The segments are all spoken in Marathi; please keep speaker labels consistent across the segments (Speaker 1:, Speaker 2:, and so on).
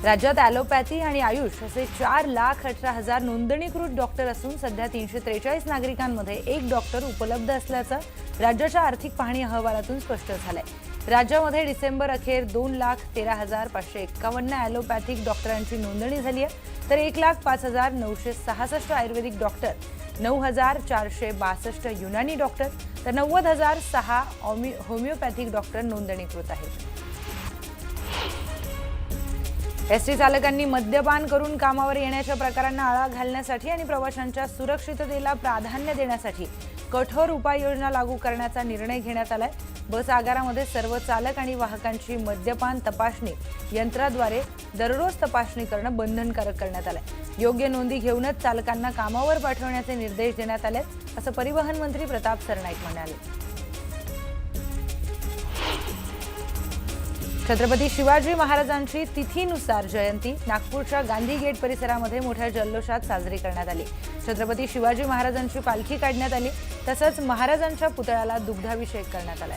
Speaker 1: राज्यात ॲलोपॅथी आणि आयुष असे 4,18,000 नोंदणीकृत डॉक्टर असून सध्या 343 नागरिकांमध्ये एक डॉक्टर उपलब्ध असल्याचं राज्याच्या आर्थिक पाहणी अहवालातून स्पष्ट झालंय। राज्यामध्ये डिसेंबर अखेर 2,13,551 ॲलोपॅथिक डॉक्टरांची नोंदणी झाली आहे, तर 1,05,966 आयुर्वेदिक डॉक्टर, 9,462 युनानी डॉक्टर, तर 90,006 होमिओपॅथिक डॉक्टर नोंदणीकृत आहेत। एसटी चालकांनी मद्यपान करून कामावर येण्याच्या प्रकारांना आळा घालण्यासाठी आणि प्रवाशांच्या सुरक्षिततेला प्राधान्य देण्यासाठी कठोर उपाययोजना लागू करण्याचा निर्णय घेण्यात आलाय। बस आगारामध्ये सर्व चालक आणि वाहकांची मद्यपान तपासणी यंत्राद्वारे दररोज तपासणी करणं बंधनकारक करण्यात आलंय। योग्य नोंदी घेऊनच चालकांना कामावर पाठवण्याचे निर्देश देण्यात आले, असं परिवहन मंत्री प्रताप सरनाईक म्हणाले। छत्रपती शिवाजी महाराजांची तिथीनुसार जयंती नागपूरच्या गांधी गेट परिसरामध्ये मोठ्या जल्लोषात साजरी करण्यात आली। छत्रपती शिवाजी महाराजांची पालखी काढण्यात आली, तसंच महाराजांच्या पुतळ्याला दुग्धाभिषेक करण्यात आला।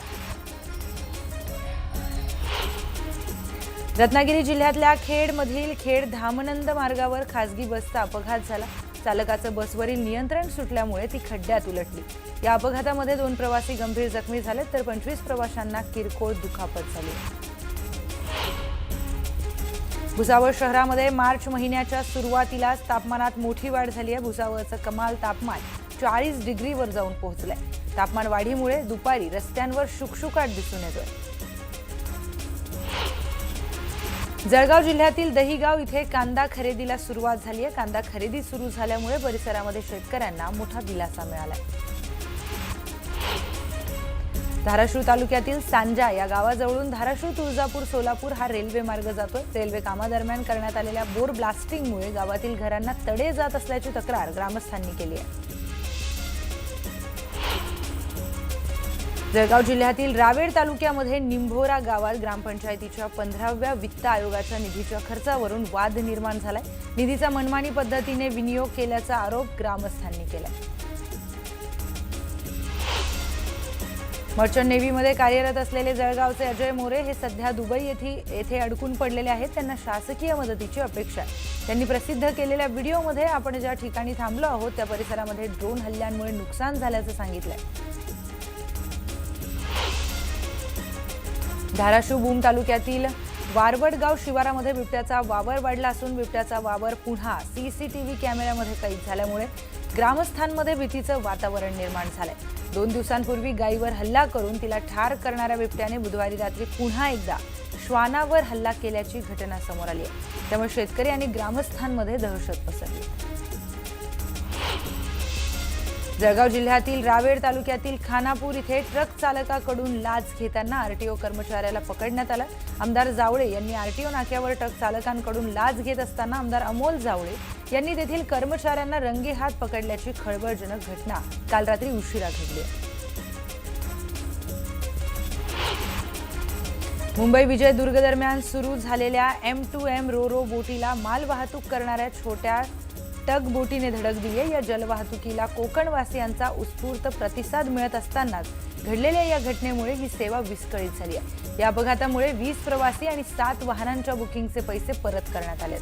Speaker 1: रत्नागिरी जिल्ह्यातल्या खेडमधील खेड धामनंद मार्गावर खासगी बसचा अपघात झाला। चालकाचं बसवरील नियंत्रण सुटल्यामुळे ती खड्ड्यात उलटली। या अपघातामध्ये 2 प्रवासी गंभीर जखमी झाले, तर 25 प्रवाशांना किरकोळ दुखापत झाली। भुसावळ शहरामध्ये मार्च महिन्याच्या सुरुवातीलाच तापमानात मोठी वाढ झाली आहे। भुसावळचं कमाल तापमान 40 डिग्रीवर जाऊन पोहोचलंय। तापमान वाढीमुळे दुपारी रस्त्यांवर शुकशुकाट दिसून येतोय। जळगाव जिल्ह्यातील दहिगाव इथे कांदा खरेदीला सुरुवात झाली आहे। कांदा खरेदी सुरू झाल्यामुळे परिसरामध्ये शेतकऱ्यांना मोठा दिलासा मिळालाय। धाराशिव तालुक्यातील सांजा या गावाजवळून धाराशिव तुळजापूर सोलापूर हा रेल्वे मार्ग जातोय। रेल्वे कामादरम्यान करण्यात आलेल्या बोर ब्लास्टिंगमुळे गावातील घरांना तडे जात असल्याची तक्रार ग्रामस्थांनी केली आहे। जळगाव जिल्ह्यातील रावेर तालुक्यामध्ये निंभोरा गावात ग्रामपंचायतीच्या 15व्या वित्त आयोगाच्या निधीच्या खर्चावरून वाद निर्माण झालाय। निधीचा मनमानी पद्धतीने विनियोग केल्याचा आरोप ग्रामस्थांनी केलाय। मर्चंट नेव्हीमध्ये कार्यरत असलेले जळगावचे अजय मोरे हे सध्या दुबई येथे अडकून पडलेले आहेत। त्यांना शासकीय मदतीची अपेक्षा आहे। त्यांनी प्रसिद्ध केलेल्या व्हिडिओमध्ये आपण ज्या ठिकाणी थांबलो आहोत त्या परिसरामध्ये ड्रोन हल्ल्यांमुळे नुकसान झाल्याचं सांगितलंय। धाराशिव भूम तालुक्यातील वारवडगाव शिवारामध्ये बिबट्याचा वावर वाढला असून बिबट्याचा वावर पुन्हा सीसीटीव्ही कॅमेऱ्यामध्ये कैद झाल्यामुळे ग्रामस्थांमध्ये भीतीचं वातावरण निर्माण झालंय। 2 दिवसांपूर्वी गायीवर हल्ला करून तिला ठार करणाऱ्या बिबट्याने बुधवारी रात्री पुन्हा एकदा श्वानावर हल्ला केल्याची घटना समोर आली आहे। त्यामुळे शेतकरी आणि ग्रामस्थांमध्ये दहशत पसरली। जळगाव जिल्ह्यातील रावेर तालुक्यातील खानापूर इथे ट्रक चालकाकडून लाच घेताना आरटीओ कर्मचाऱ्याला पकडण्यात आलं। आमदार जावळे यांनी आरटीओ नाक्यावर ट्रक चालकांकडून लाच घेत असताना आमदार अमोल जावळे यांनी तेथील कर्मचाऱ्यांना रंगेहात पकडल्याची खळबळजनक घटना काल रात्री उशिरा घडली। मुंबई विजय दुर्ग दरम्यान सुरू झालेल्या M2M रो बोटीला मालवाहतूक करणाऱ्या छोट्या टग बोटीने धडक दिली आहे। या जलवाहतुकीला कोकणवासियांचा उत्स्फूर्त प्रतिसाद मिळत असतानाच घडलेल्या या घटनेमुळे ही सेवा विस्कळीत झाली आहे। या अपघातामुळे 20 प्रवासी आणि 7 वाहनांच्या बुकिंगचे पैसे परत करण्यात आले।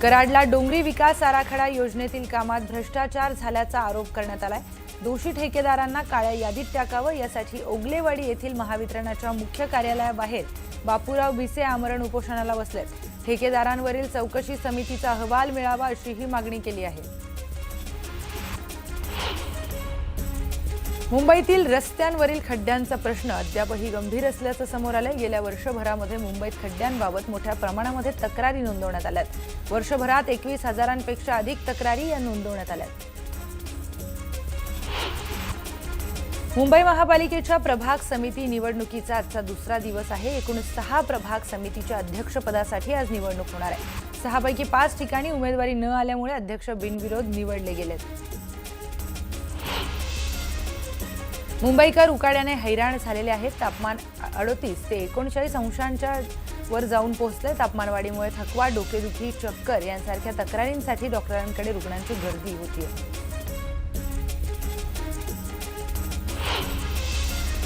Speaker 1: कराडला डोंगरी विकास आराखडा योजनेतील कामात भ्रष्टाचार झाल्याचा आरोप करण्यात आलाय। दोषी ठेकेदारांना काळ्या यादीत टाकावं यासाठी ओगलेवाडी येथील महावितरणाच्या मुख्य कार्यालयाबाहेर बापूराव भिसे आमरण उपोषणाला बसलेत। ठेकेदारांवरील चौकशी समितीचा अहवाल मिळावा अशी ही मागणी केली आहे। मुंबईतील रस्त्यांवरील खड्ड्यांचा प्रश्न अद्यापही गंभीर असल्याचं समोर आलंय। गेल्या वर्षभरामध्ये मुंबईत खड्ड्यांबाबत मोठ्या प्रमाणामध्ये तक्रारी नोंदवण्यात आल्यात। वर्षभरात 21,000पेक्षा अधिक तक्रारी या नोंदवण्यात आल्यात। मुंबई महापालिकेच्या प्रभाग समिती निवडणुकीचा आजचा दुसरा दिवस आहे। एकूण 6 प्रभाग समितीच्या अध्यक्षपदासाठी आज निवडणूक होणार आहे। 6 पैकी 5 ठिकाणी उमेदवारी न आल्यामुळे अध्यक्ष बिनविरोध निवडले गेलेत। मुंबईकर उकाड्याने हैराण झालेले आहेत। तापमान 38 ते 39 अंशांच्या वर जाऊन पोहोचले। तापमानवाढीमुळे थकवा, डोकेदुखी, चक्कर यांसारख्या तक्रारींसाठी डॉक्टरांकडे रुग्णांची गर्दी होती।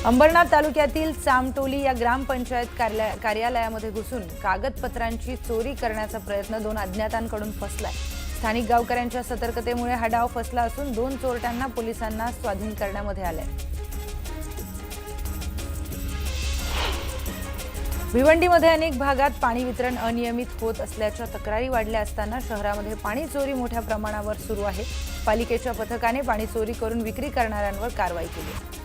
Speaker 1: अंबरनाथ तालुक्यातील चामटोली या ग्रामपंचायत कार्यालयामध्ये घुसून कागदपत्रांची चोरी करण्याचा प्रयत्न 2 अज्ञातांकडून फसलाय। स्थानिक गावकऱ्यांच्या सतर्कतेमुळे हा डाव फसला असून 2 चोरट्यांना पोलिसांना स्वाधीन करण्यामध्ये आले। भिवंडीमध्ये अनेक भागात पाणी वितरण अनियमित होत असल्याच्या तक्रारी वाढल्या असताना शहरामध्ये पाणी चोरी मोठ्या प्रमाणावर सुरू आहे। पालिकेच्या पथकाने पाणी चोरी करून विक्री करणाऱ्यांवर कारवाई केली।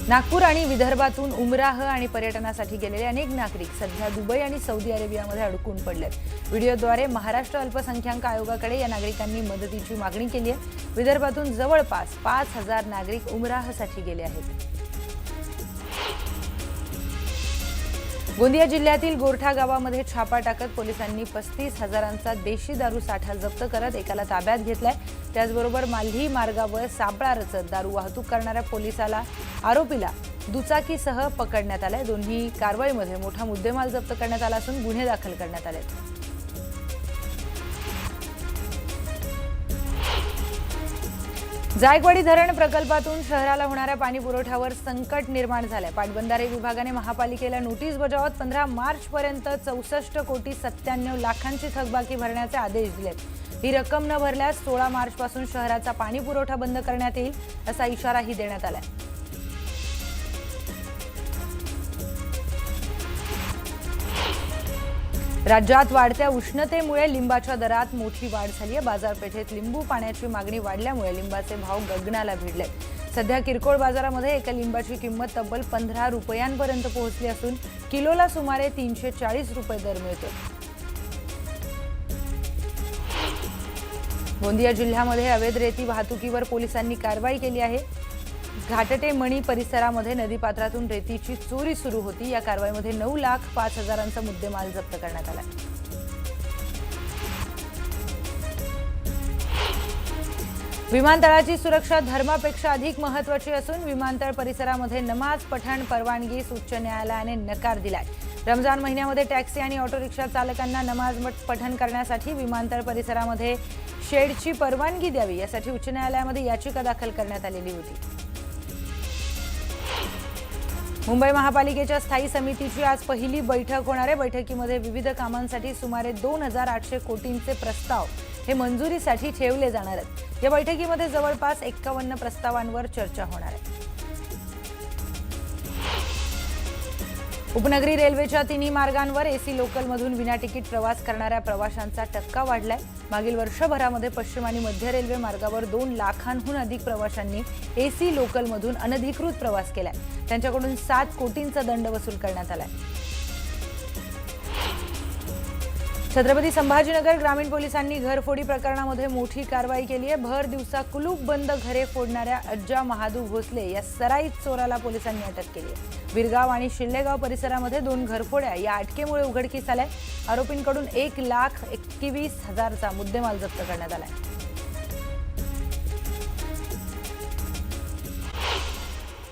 Speaker 1: नागपूर आणि विदर्भातून उमराह आणि पर्यटनासाठी गेलेले अनेक नागरिक सध्या दुबई आणि सौदी अरेबियामध्ये अडकून पडलेत। व्हिडिओद्वारे महाराष्ट्र अल्पसंख्याक आयोगाकडे या नागरिकांनी मदतीची मागणी केली आहे। विदर्भातून जवळपास 5000 नागरिक उमराहसाठी गेले आहेत। गोंदिया जिल्ह्यातील गोरठा गावामध्ये छापा टाकत पोलिसांनी 35,000चा देशी दारू साठा जप्त करत एकाला ताब्यात घेतलाय। त्याचबरोबर माल्ही मार्गावर सापळा रचत दारू वाहतूक करणाऱ्या आरोपीला दुचाकीसह पकडण्यात आले। दोन्ही कारवाईमध्ये मोठा मुद्देमाल जप्त करण्यात आला असून गुन्हे दाखल करण्यात आले। जायकवाडी धरण प्रकल्पातून शहराला होणाऱ्या पाणी पुरवठ्यावर संकट निर्माण झाले। पाटबंधारे विभागाने महापालिकेला नोटीस बजावत 15 मार्चपर्यंत 64 कोटी 97 लाखांची थकबाकी भरण्याचे आदेश दिलेत। ही रक्कम न भरल्यास 16 मार्चपासून शहराचा पाणी पुरवठा बंद करण्यात येईल असा इशाराही देण्यात आलाय। राज्यात वाढत्या उष्णतेमुळे लिंबाच्या दरात मोठी वाढ झाली आहे। बाजारपेठेत लिंबू पाण्याची मागणी वाढल्यामुळे लिंबाचे भाव गगनाला भिडलेत। सध्या किरकोळ बाजारामध्ये एका लिंबाची किंमत तब्बल 15 रुपयांपर्यंत पोहोचली असून किलोला सुमारे 340 रुपये दर मिळतो। गोंदिया जिल्ह्यामध्ये अवैध रेती वाहतुकीवर पोलिसांनी कारवाई केली आहे। घाटटे मणी परिसरामध्ये नदीपात्रातून रेतीची चोरी सुरू होती। या कारवाईमध्ये 9,05,000चा मुद्देमाल जप्त करण्यात आला। विमानतळाची सुरक्षा धर्मापेक्षा अधिक महत्त्वाची असून विमानतळ परिसरामध्ये नमाज पठण परवानगीस उच्च न्यायालयाने नकार दिलाय। रमजान महिन्यामध्ये टॅक्सी आणि ऑटो रिक्षा चालकांना नमाज पठण करण्यासाठी विमानतळ परिसरामध्ये शेडची परवानगी द्यावी यासाठी उच्च न्यायालयामध्ये याचिका दाखल करण्यात आलेली होती। मुंबई महापालिकेच्या स्थायी समितीची आज पहिली बैठक होणार आहे। बैठकीमध्ये विविध कामांसाठी सुमारे 2,800 कोटींचे प्रस्ताव हे मंजुरीसाठी ठेवले जाणार आहेत। या बैठकीमध्ये जवळपास 51 प्रस्तावांवर चर्चा होणार आहे। उपनगरी रेल्वेच्या 3 मार्गांवर एसी लोकलमधून विना तिकीट प्रवास करणाऱ्या प्रवाशांचा टक्का वाढलाय। मागील वर्षभरामध्ये पश्चिम आणि मध्य रेल्वे मार्गावर 2 लाखांहून अधिक प्रवाशांनी एसी लोकलमधून अनधिकृत प्रवास केलाय। त्यांच्याकडून 7 कोटींचा दंड वसूल करण्यात आलाय। छत्रपती संभाजीनगर ग्रामीण पोलिसांनी घरफोडी प्रकरणामध्ये मोठी कारवाई केली आहे। भर दिवसा कुलूप बंद घरे फोडणाऱ्या अज्जा महादू भोसले या सराईत चोराला पोलिसांनी अटक केली आहे। विरगाव आणि शिल्लेगाव परिसरामध्ये 2 घरफोड्या या अटकेमुळे उघडकीस आल्या। आरोपींकडून 1,21,000चा मुद्देमाल जप्त करण्यात आलाय।